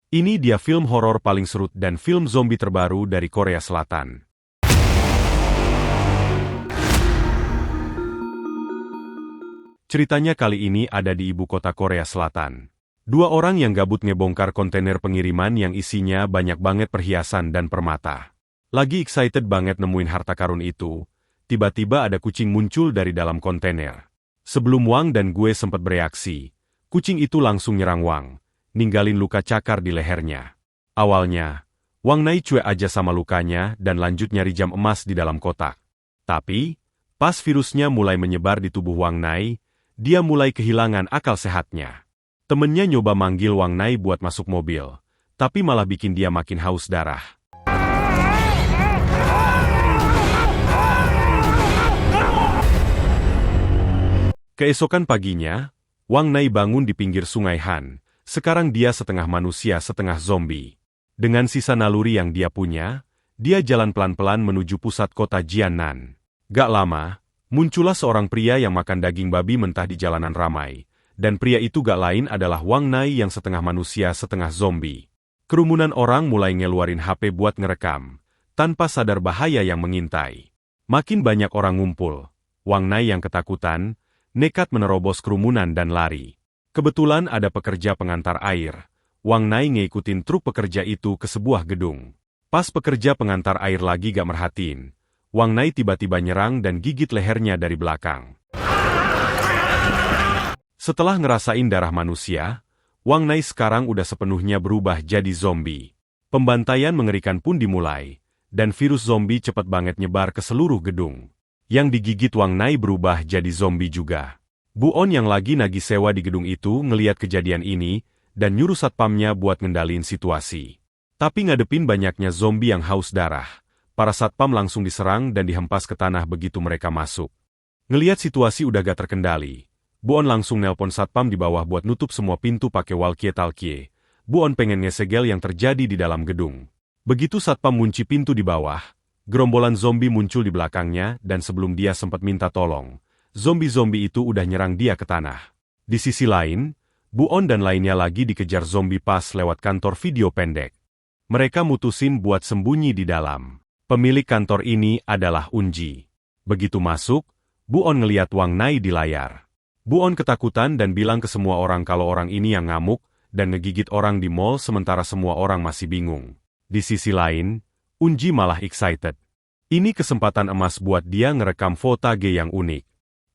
Ini dia film horor paling serut dan film zombie terbaru dari Korea Selatan. Ceritanya kali ini ada di ibu kota Korea Selatan. Dua orang yang gabut ngebongkar kontainer pengiriman yang isinya banyak banget perhiasan dan permata. Lagi excited banget nemuin harta karun itu, tiba-tiba ada kucing muncul dari dalam kontainer. Sebelum Wang dan gue sempat bereaksi, kucing itu langsung nyerang Wang, ninggalin luka cakar di lehernya. Awalnya, Wang Nai cuek aja sama lukanya dan lanjut nyari jam emas di dalam kotak. Tapi, pas virusnya mulai menyebar di tubuh Wang Nai, dia mulai kehilangan akal sehatnya. Temennya nyoba manggil Wang Nai buat masuk mobil, tapi malah bikin dia makin haus darah. Keesokan paginya, Wang Nai bangun di pinggir sungai Han. Sekarang dia setengah manusia setengah zombie. Dengan sisa naluri yang dia punya, dia jalan pelan-pelan menuju pusat kota Jiannan. Gak lama, muncullah seorang pria yang makan daging babi mentah di jalanan ramai. Dan pria itu gak lain adalah Wang Nai yang setengah manusia setengah zombie. Kerumunan orang mulai ngeluarin HP buat ngerekam, tanpa sadar bahaya yang mengintai. Makin banyak orang ngumpul. Wang Nai yang ketakutan, nekat menerobos kerumunan dan lari. Kebetulan ada pekerja pengantar air. Wang Nai ngikutin truk pekerja itu ke sebuah gedung. Pas pekerja pengantar air lagi gak merhatiin, Wang Nai tiba-tiba nyerang dan gigit lehernya dari belakang. Setelah ngerasain darah manusia, Wang Nai sekarang udah sepenuhnya berubah jadi zombie. Pembantaian mengerikan pun dimulai, dan virus zombie cepat banget nyebar ke seluruh gedung. Yang digigit Wang Nai berubah jadi zombie juga. Bu On yang lagi nagih sewa di gedung itu ngeliat kejadian ini, dan nyuruh satpamnya buat ngendaliin situasi. Tapi ngadepin banyaknya zombie yang haus darah, para satpam langsung diserang dan dihempas ke tanah begitu mereka masuk. Ngeliat situasi udah gak terkendali, Bu On langsung nelpon satpam di bawah buat nutup semua pintu pakai walkie-talkie. Bu On pengen ngesegel yang terjadi di dalam gedung. Begitu satpam ngunci pintu di bawah, gerombolan zombie muncul di belakangnya dan sebelum dia sempat minta tolong, zombie-zombie itu udah nyerang dia ke tanah. Di sisi lain, Bu On dan lainnya lagi dikejar zombie pas lewat kantor video pendek. Mereka mutusin buat sembunyi di dalam. Pemilik kantor ini adalah Unji. Begitu masuk, Bu On ngeliat Wang Nai di layar. Bu On ketakutan dan bilang ke semua orang kalau orang ini yang ngamuk dan ngegigit orang di mall sementara semua orang masih bingung. Di sisi lain, Unji malah excited. Ini kesempatan emas buat dia ngerekam footage yang unik.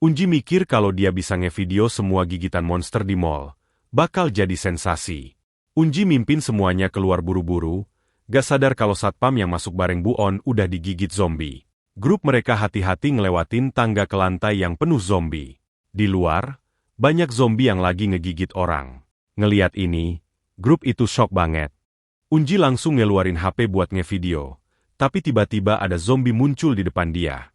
Unji mikir kalau dia bisa ngevideo semua gigitan monster di mall, bakal jadi sensasi. Unji mimpin semuanya keluar buru-buru, gak sadar kalau satpam yang masuk bareng Bu On udah digigit zombie. Grup mereka hati-hati ngelewatin tangga ke lantai yang penuh zombie. Di luar, banyak zombie yang lagi ngegigit orang. Ngeliat ini, grup itu shock banget. Unji langsung ngeluarin HP buat ngevideo, tapi tiba-tiba ada zombie muncul di depan dia.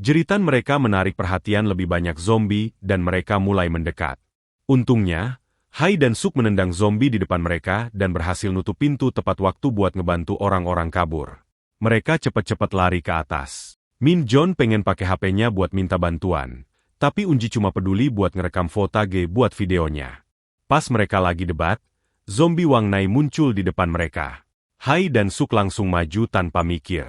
Jeritan mereka menarik perhatian lebih banyak zombie dan mereka mulai mendekat. Untungnya, Hai dan Suk menendang zombie di depan mereka dan berhasil nutup pintu tepat waktu buat ngebantu orang-orang kabur. Mereka cepat-cepat lari ke atas. Min John pengen pakai HP-nya buat minta bantuan, tapi Unji cuma peduli buat ngerekam footage buat videonya. Pas mereka lagi debat, zombie Wang Nai muncul di depan mereka. Hai dan Suk langsung maju tanpa mikir.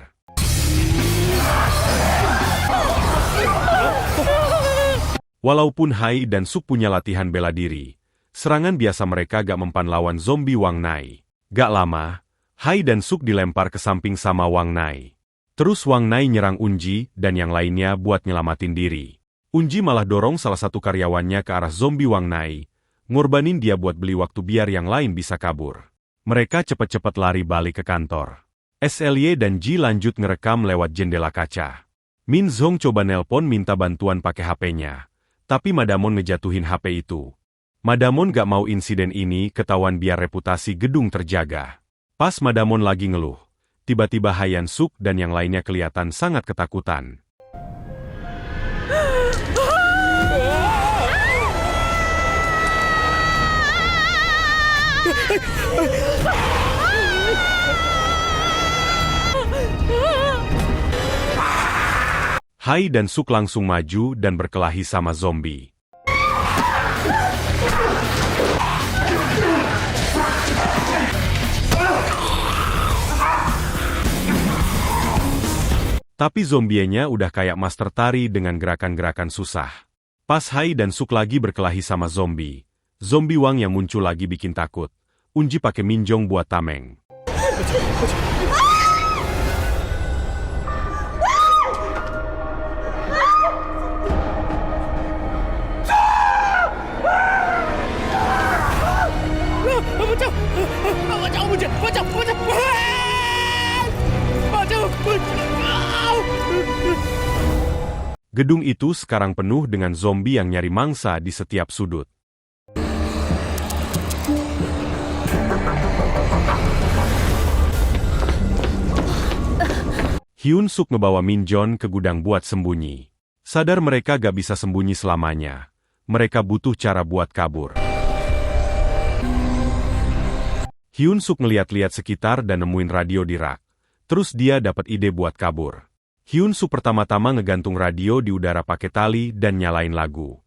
Walaupun Hai dan Suk punya latihan bela diri, serangan biasa mereka gak mempan lawan zombie Wang Nai. Gak lama, Hai dan Suk dilempar ke samping sama Wang Nai. Terus Wang Nai nyerang Unji dan yang lainnya buat nyelamatin diri. Unji malah dorong salah satu karyawannya ke arah zombie Wang Nai, ngorbanin dia buat beli waktu biar yang lain bisa kabur. Mereka cepat-cepat lari balik ke kantor. SLY dan Ji lanjut ngerekam lewat jendela kaca. Min Zhong coba nelpon minta bantuan pakai HP-nya, tapi Madamon ngejatuhin HP itu. Madamon gak mau insiden ini ketahuan biar reputasi gedung terjaga. Pas Madamon lagi ngeluh, tiba-tiba Hayan Suk dan yang lainnya kelihatan sangat ketakutan. Hai dan Suk langsung maju dan berkelahi sama zombie. Tapi zombienya udah kayak master tari dengan gerakan-gerakan susah. Pas Hai dan Suk lagi berkelahi sama zombie Wang yang muncul lagi bikin takut. Unji pakai Minjong buat tameng. Gedung itu sekarang penuh dengan zombie yang nyari mangsa di setiap sudut. Hyun Suk ngebawa Minjon ke gudang buat sembunyi. Sadar mereka gak bisa sembunyi selamanya. Mereka butuh cara buat kabur. Hyun Suk ngeliat-liat sekitar dan nemuin radio di rak. Terus dia dapat ide buat kabur. Hyun Suk pertama-tama ngegantung radio di udara pakai tali dan nyalain lagu.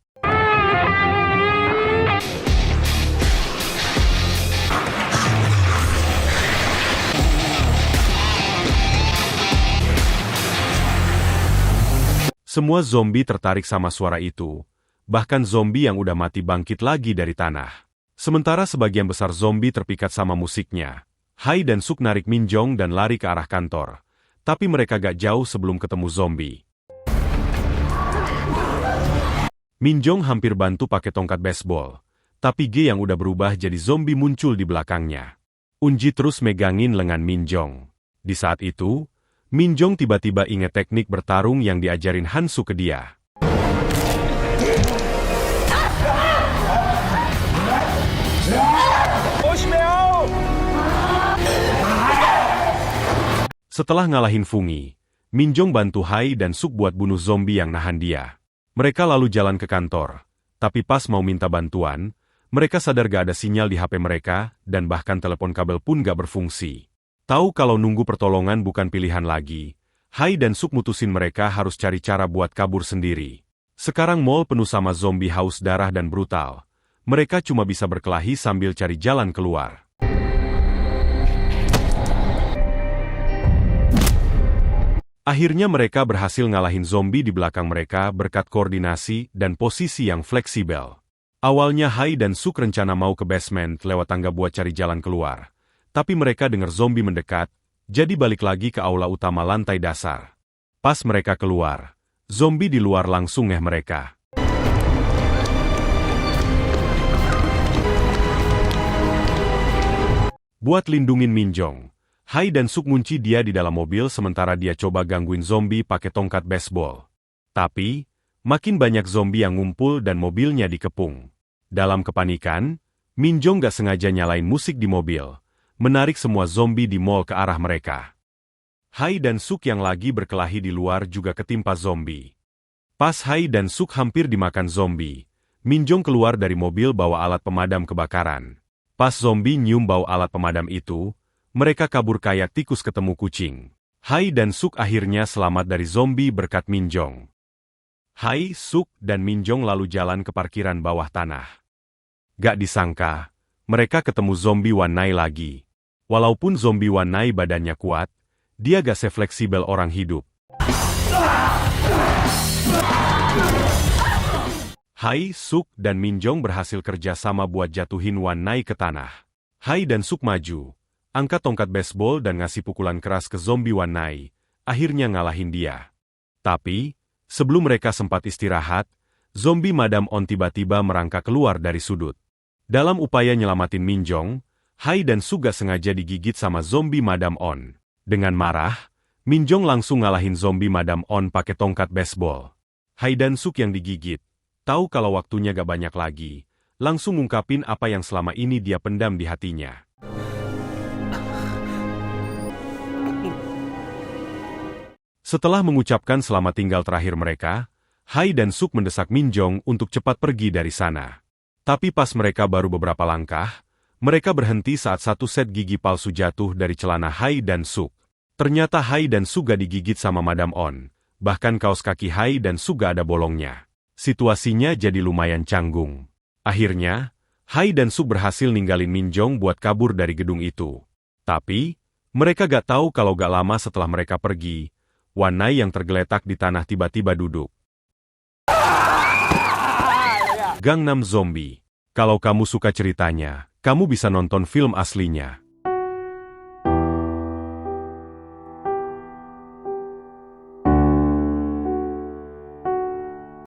Semua zombie tertarik sama suara itu, bahkan zombie yang udah mati bangkit lagi dari tanah. Sementara sebagian besar zombie terpikat sama musiknya, Hai dan Suk narik Minjong dan lari ke arah kantor. Tapi mereka gak jauh sebelum ketemu zombie. Minjong hampir bantu pakai tongkat baseball, tapi G yang udah berubah jadi zombie muncul di belakangnya. Unji terus megangin lengan Minjong. Di saat itu, Minjong tiba-tiba ingat teknik bertarung yang diajarin Hansu ke dia. Setelah ngalahin Fungi, Minjong bantu Hai dan Suk buat bunuh zombie yang nahan dia. Mereka lalu jalan ke kantor, tapi pas mau minta bantuan, mereka sadar gak ada sinyal di HP mereka, dan bahkan telepon kabel pun gak berfungsi. Tahu kalau nunggu pertolongan bukan pilihan lagi, Hai dan Suk mutusin mereka harus cari cara buat kabur sendiri. Sekarang mall penuh sama zombie haus darah dan brutal. Mereka cuma bisa berkelahi sambil cari jalan keluar. Akhirnya mereka berhasil ngalahin zombie di belakang mereka berkat koordinasi dan posisi yang fleksibel. Awalnya Hai dan Suk rencana mau ke basement lewat tangga buat cari jalan keluar. Tapi mereka dengar zombie mendekat, jadi balik lagi ke aula utama lantai dasar. Pas mereka keluar, zombie di luar langsung ngeh mereka. Buat lindungin Minjong, Hai dan Suk ngunci dia di dalam mobil sementara dia coba gangguin zombie pakai tongkat baseball. Tapi, makin banyak zombie yang ngumpul dan mobilnya dikepung. Dalam kepanikan, Minjong gak sengaja nyalain musik di mobil, menarik semua zombie di mall ke arah mereka. Hai dan Suk yang lagi berkelahi di luar juga ketimpa zombie. Pas Hai dan Suk hampir dimakan zombie, Minjong keluar dari mobil bawa alat pemadam kebakaran. Pas zombie nyium bau alat pemadam itu, mereka kabur kayak tikus ketemu kucing. Hai dan Suk akhirnya selamat dari zombie berkat Minjong. Hai, Suk, dan Minjong lalu jalan ke parkiran bawah tanah. Gak disangka, mereka ketemu zombie Wanai lagi. Walaupun zombie Wanai badannya kuat, dia gak sefleksibel orang hidup. Hai, Suk, dan Minjong berhasil kerja sama buat jatuhin Wanai ke tanah. Hai dan Suk maju, angkat tongkat baseball dan ngasih pukulan keras ke zombie Wanai, akhirnya ngalahin dia. Tapi, sebelum mereka sempat istirahat, zombie Madam On tiba-tiba merangkak keluar dari sudut. Dalam upaya nyelamatin Minjong, Hai dan Suk gak sengaja digigit sama zombie Madam On. Dengan marah, Minjong langsung ngalahin zombie Madam On pakai tongkat baseball. Hai dan Suk yang digigit, tahu kalau waktunya gak banyak lagi, langsung ngungkapin apa yang selama ini dia pendam di hatinya. Setelah mengucapkan selamat tinggal terakhir mereka, Hai dan Suk mendesak Minjong untuk cepat pergi dari sana. Tapi pas mereka baru beberapa langkah, mereka berhenti saat satu set gigi palsu jatuh dari celana Hai dan Suk. Ternyata Hai dan Suk gak digigit sama Madam On, bahkan kaos kaki Hai dan Suk gak ada bolongnya. Situasinya jadi lumayan canggung. Akhirnya, Hai dan Suk berhasil ninggalin Minjong buat kabur dari gedung itu. Tapi, mereka gak tahu kalau gak lama setelah mereka pergi, Wan Nai yang tergeletak di tanah tiba-tiba duduk. Gangnam Zombie. Kalau kamu suka ceritanya, kamu bisa nonton film aslinya.